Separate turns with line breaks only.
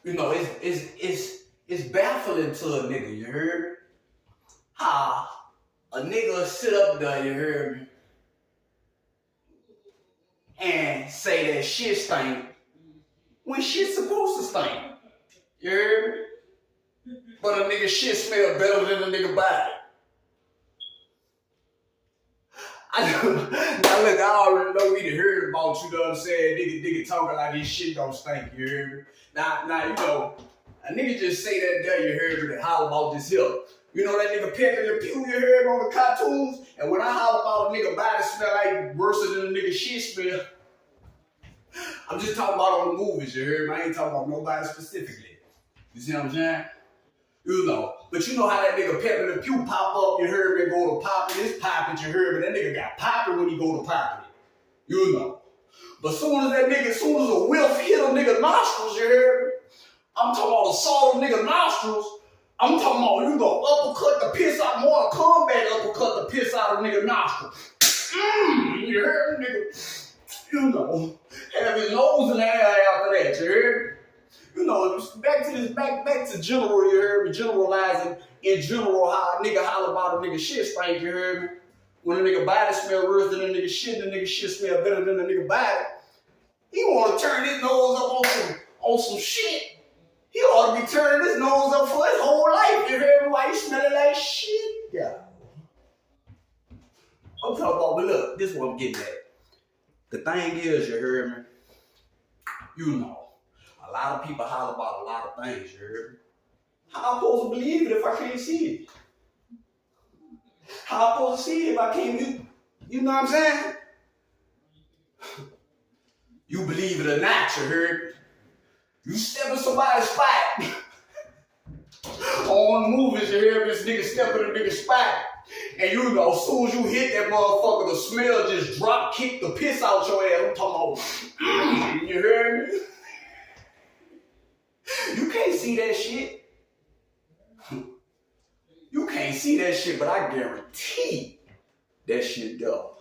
You know, it's baffling to a nigga, you heard me? How a nigga sit up there, you heard me, and say that shit stink when shit's supposed to stink. You heard me? But a nigga shit smell better than a nigga body. Now look, I already know we done heard about, you know what I'm saying, nigga talking like his shit don't stink, you heard me? Now, you know, a nigga just say that there, you heard me, and holler about this here. You know that nigga Pepe Le Pew, you heard on the cartoons? And when I holler about a nigga body smell like worse than a nigga shit smell, I'm just talking about on the movies, you heard me? I ain't talking about nobody specifically. You see what I'm saying? You know, but you know how that nigga Pepe Le Pew pop up, you heard me, go to poppin', this poppin', you heard me, that nigga got poppin' when he go to poppin'. You know. But soon as a whiff hit a nigga nostrils, you heard me, I'm talking about the salt of nigga nostrils, I'm talking about you go uppercut the piss out, Mortal Kombat uppercut the piss out of nigga nostrils. You heard me, nigga? You know, have his nose in the air after that, you heard me? You know, back to general, you heard me, generalizing in general how a nigga holler about a nigga shit stink, you heard me? When a nigga body smell worse than a nigga shit, and a nigga shit smell better than a nigga body, he wanna turn his nose up on some shit. He ought to be turning his nose up for his whole life, you heard me? Why he smelling like shit? Yeah. I'm talking about, but look, this is what I'm getting at. The thing is, you heard me, you know, a lot of people holler about a lot of things, you heard me? How am I supposed to believe it if I can't see it? How am I supposed to see it if I can't, you know what I'm saying? You believe it or not, you heard me? You step in somebody's spot. On the movies, you hear this nigga step in a nigga's spot. And you know, as soon as you hit that motherfucker, the smell just drop kick the piss out your ass. I'm talking about, you hear me? You can't see that shit. You can't see that shit, but I guarantee that shit though.